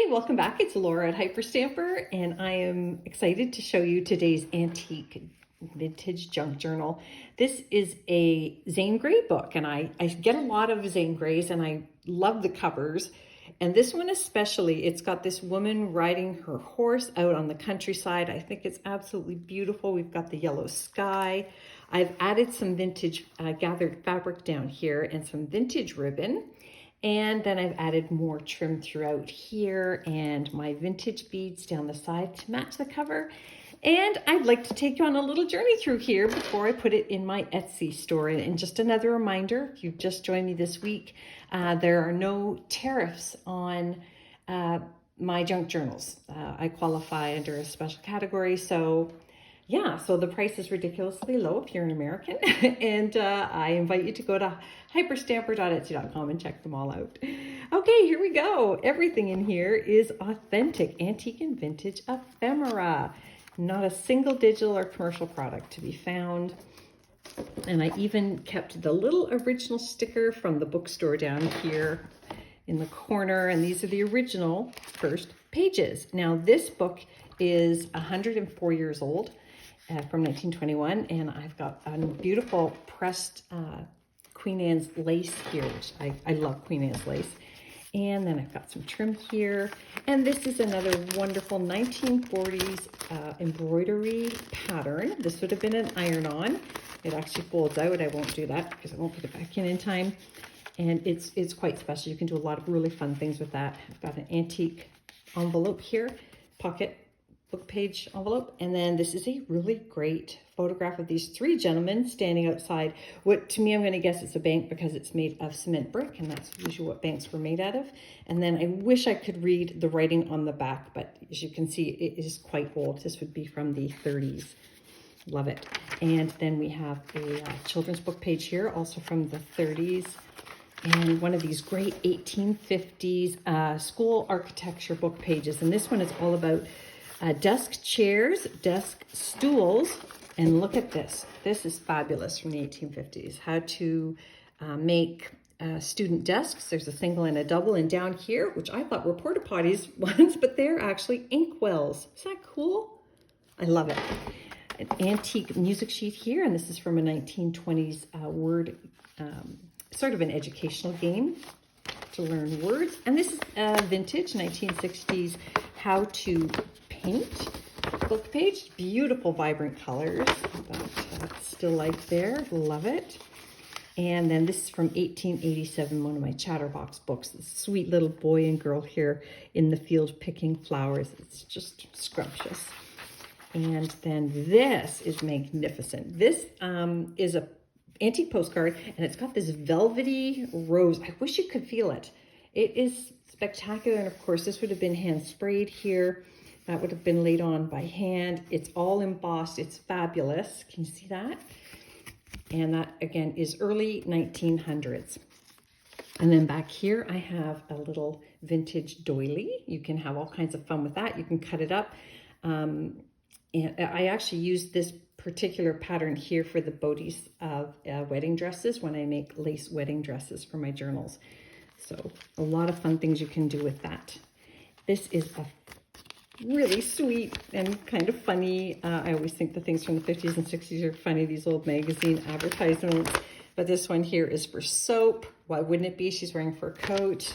Hi, welcome back. It's Laura at Hyperstamper, and I am excited to show you today's antique vintage junk journal. This is a Zane Grey book, and I get a lot of Zane Greys, and I love the covers. And this one especially, it's got this woman riding her horse out on the countryside. I think it's absolutely beautiful. We've got the yellow sky. I've added some vintage gathered fabric down here and some vintage ribbon. And then I've added more trim throughout here and my vintage beads down the side to match the cover. And I'd like to take you on a little journey through here before I put it in my Etsy store. And just another reminder, if you've just joined me this week, there are no tariffs on my junk journals. I qualify under a special category, so yeah, so the price is ridiculously low if you're an American. And I invite you to go to hyperstamper.etsy.com and check them all out. Okay, here we go. Everything in here is authentic, antique and vintage ephemera. Not a single digital or commercial product to be found. And I even kept the little original sticker from the bookstore down here in the corner. And these are the original first pages. Now this book is 104 years old. From 1921, and I've got a beautiful pressed Queen Anne's lace here, which I love Queen Anne's lace. And then I've got some trim here. And this is another wonderful 1940s embroidery pattern. This would have been an iron-on. It actually folds out. I won't do that because I won't put it back in time. And it's quite special. You can do a lot of really fun things with that. I've got an antique envelope here, pocket book page envelope, and then this is a really great photograph of these three gentlemen standing outside what to me I'm going to guess it's a bank because it's made of cement brick, and that's usually what banks were made out of. And then I wish I could read the writing on the back, but as you can see it is quite old. This would be from the 30s. Love it. And then we have a children's book page here, also from the 30s, and one of these great 1850s school architecture book pages. And this one is all about desk chairs, desk stools, and look at this. This is fabulous from the 1850s. How to make student desks. There's a single and a double, and down here, which I thought were porta potties once, but they're actually inkwells. Isn't that cool? I love it. An antique music sheet here, and this is from a 1920s word, sort of an educational game to learn words. And this is vintage 1960s how to paint book page. Beautiful vibrant colors that still life there. Love it. And then this is from 1887, one of my Chatterbox books. This sweet little boy and girl here in the field picking flowers. It's just scrumptious. And then this is magnificent. This is a antique postcard, and it's got this velvety rose. I wish you could feel it. It is spectacular. And of course, this would have been hand sprayed here. That would have been laid on by hand. It's all embossed. It's fabulous. Can you see that? And that, again, is early 1900s. And then back here, I have a little vintage doily. You can have all kinds of fun with that. You can cut it up. And I actually use this particular pattern here for the bodies of wedding dresses when I make lace wedding dresses for my journals. So a lot of fun things you can do with that. This is a really sweet and kind of funny. I always think the things from the 50s and 60s are funny, these old magazine advertisements. But this one here is for soap. Why wouldn't it be? She's wearing a fur coat.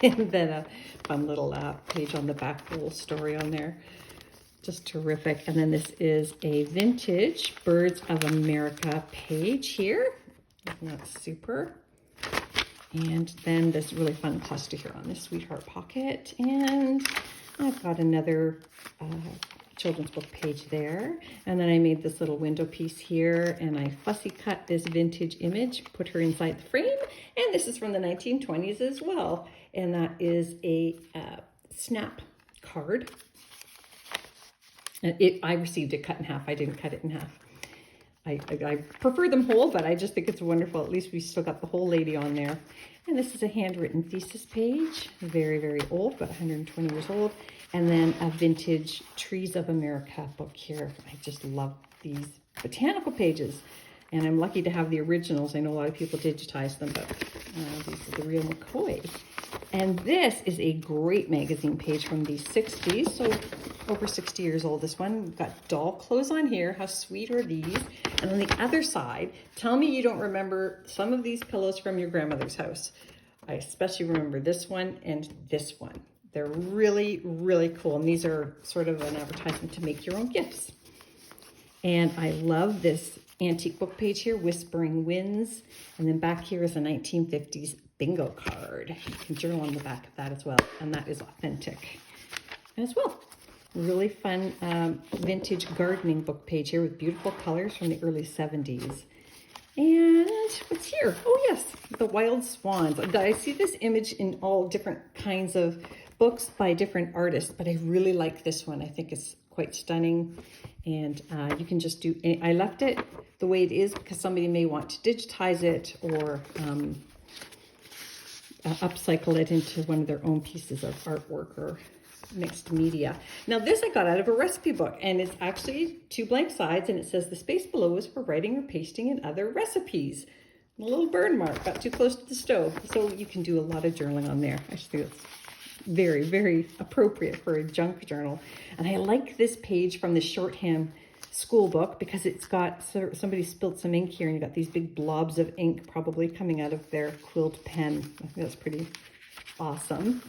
And then a fun little page on the back, a little story on there. Just terrific. And then this is a vintage Birds of America page here. Isn't that super? And then this really fun cluster here on this sweetheart pocket. And I've got another children's book page there. And then I made this little window piece here, and I fussy cut this vintage image, put her inside the frame. And this is from the 1920s as well. And that is a snap card. And I received it cut in half. I didn't cut it in half. I prefer them whole, but I just think it's wonderful. At least we still got the whole lady on there. And this is a handwritten thesis page. Very, very old, but 120 years old. And then a vintage Trees of America book here. I just love these botanical pages. And I'm lucky to have the originals. I know a lot of people digitize them, but these are the real McCoy. And this is a great magazine page from the 60s, so over 60 years old, this one. We've got doll clothes on here. How sweet are these? And on the other side, tell me you don't remember some of these pillows from your grandmother's house. I especially remember this one and this one. They're really, really cool. And these are sort of an advertisement to make your own gifts. And I love this antique book page here, Whispering Winds. And then back here is a 1950s bingo card. You can journal on the back of that as well. And that is authentic as well. Really fun vintage gardening book page here with beautiful colors from the early 70s. And what's here? Oh yes, the wild swans. I see this image in all different kinds of books by different artists, but I really like this one. I think it's quite stunning. And you can just do, I left it the way it is because somebody may want to digitize it or upcycle it into one of their own pieces of artwork or mixed media. Now this I got out of a recipe book, and it's actually 2 blank sides, and it says the space below is for writing or pasting and other recipes. A little burn mark, got too close to the stove. So you can do a lot of journaling on there. I just think it's very, very appropriate for a junk journal. And I like this page from the shorthand school book because it's got, somebody spilled some ink here and you got these big blobs of ink probably coming out of their quilt pen. I think that's pretty awesome.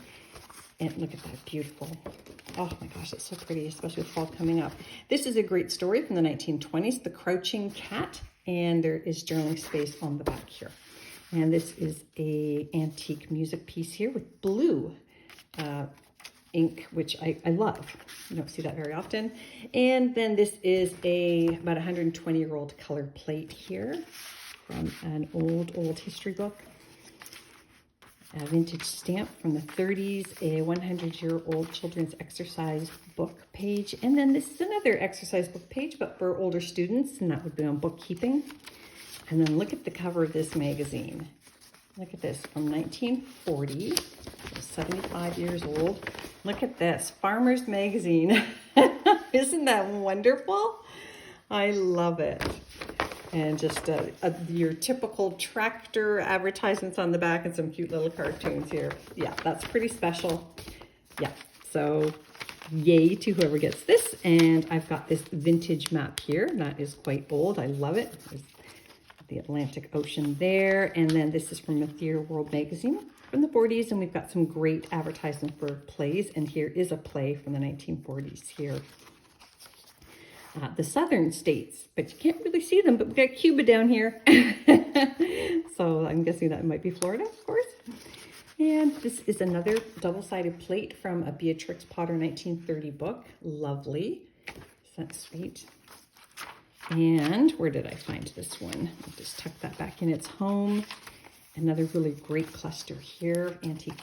And look at that, beautiful. Oh my gosh, it's so pretty, especially with fall coming up. This is a great story from the 1920s, The Crouching Cat, and there is journaling space on the back here. And this is a antique music piece here with blue ink, which I love. You don't see that very often. And then this is about 120-year-old color plate here from an old history book. A vintage stamp from the 30s, a 100-year-old children's exercise book page. And then this is another exercise book page, but for older students, and that would be on bookkeeping. And then look at the cover of this magazine. Look at this, from 1940, 75 years old. Look at this, Farmer's Magazine. Isn't that wonderful? I love it. And just your typical tractor advertisements on the back and some cute little cartoons here. Yeah, that's pretty special. Yeah, so yay to whoever gets this. And I've got this vintage map here. That is quite old. I love it. There's the Atlantic Ocean there. And then this is from Theater World magazine from the 40s. And we've got some great advertising for plays. And here is a play from the 1940s here. The southern states, but you can't really see them, but we've got Cuba down here. So I'm guessing that might be Florida, of course. And this is another double-sided plate from a Beatrix Potter 1930 book. Lovely. Isn't that sweet? And where did I find this one? I'll just tuck that back in its home. Another really great cluster here, antique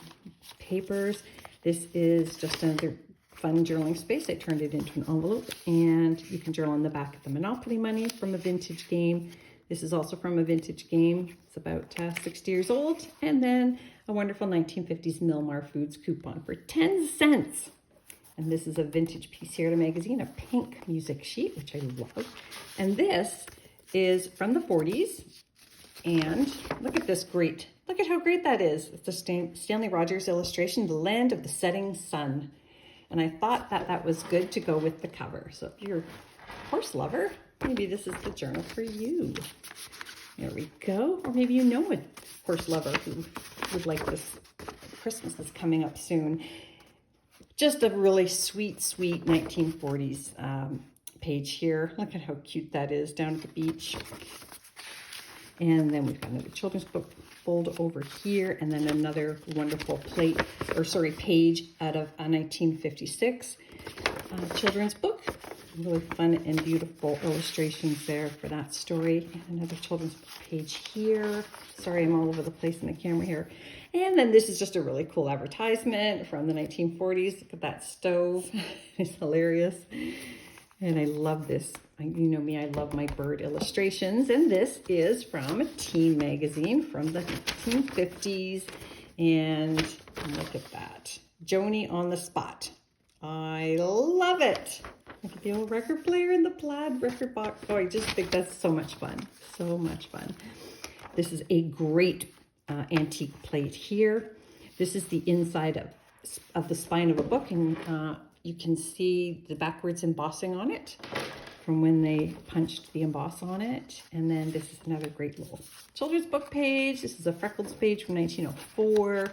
papers. This is just another fun journaling space. I turned it into an envelope, and you can journal on the back of the Monopoly money from a vintage game. This is also from a vintage game. It's about 60 years old. And then a wonderful 1950s Milmar Foods coupon for 10 cents. And this is a vintage piece here, the magazine, a pink music sheet, which I love. And this is from the 40s. And look at this great, look at how great that is. It's a Stanley Rogers illustration, The Land of the Setting Sun. And I thought that that was good to go with the cover. So if you're a horse lover, maybe this is the journal for you. There we go. Or maybe you know a horse lover who would like this. Christmas is coming up soon. Just a really sweet, sweet 1940s page here. Look at how cute that is down at the beach. And then we've got another children's book fold over here, and then another wonderful page out of a 1956 children's book. Really fun and beautiful illustrations there for that story. And another children's book page here. Sorry, I'm all over the place in the camera here. And then this is just a really cool advertisement from the 1940s. Look at that stove. It's hilarious. And I love this. You know me, I love my bird illustrations. And this is from a teen magazine from the 1950s. And look at that. Joni on the Spot. I love it. Look at the old record player in the plaid record box. Oh, I just think that's so much fun. So much fun. This is a great antique plate here. This is the inside of the spine of a book, and you can see the backwards embossing on it from when they punched the emboss on it. And then this is another great little children's book page. This is a Freckles page from 1904.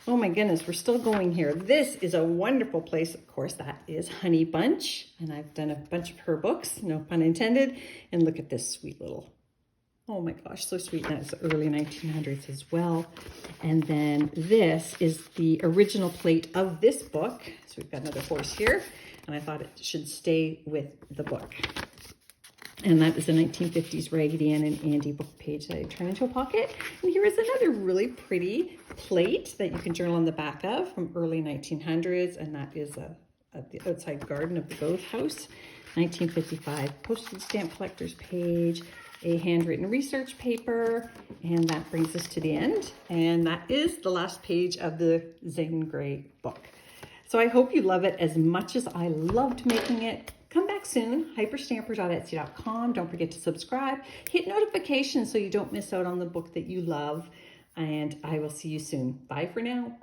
Oh my goodness, we're still going here. This is a wonderful place. Of course, that is Honey Bunch, and I've done a bunch of her books, no pun intended. And look at this sweet little, oh my gosh, so sweet. That's early 1900s as well. And then this is the original plate of this book. So we've got another horse here, and I thought it should stay with the book. And that is a 1950s Raggedy Ann and Andy book page that I turn into a pocket. And here is another really pretty plate that you can journal on the back of from early 1900s. And that is the outside garden of the Goethe House, 1955 postage stamp collector's page, a handwritten research paper, and that brings us to the end. And that is the last page of the Zane Grey book. So I hope you love it as much as I loved making it. Come back soon, hyperstamper.etsy.com. Don't forget to subscribe. Hit notifications so you don't miss out on the book that you love. And I will see you soon. Bye for now.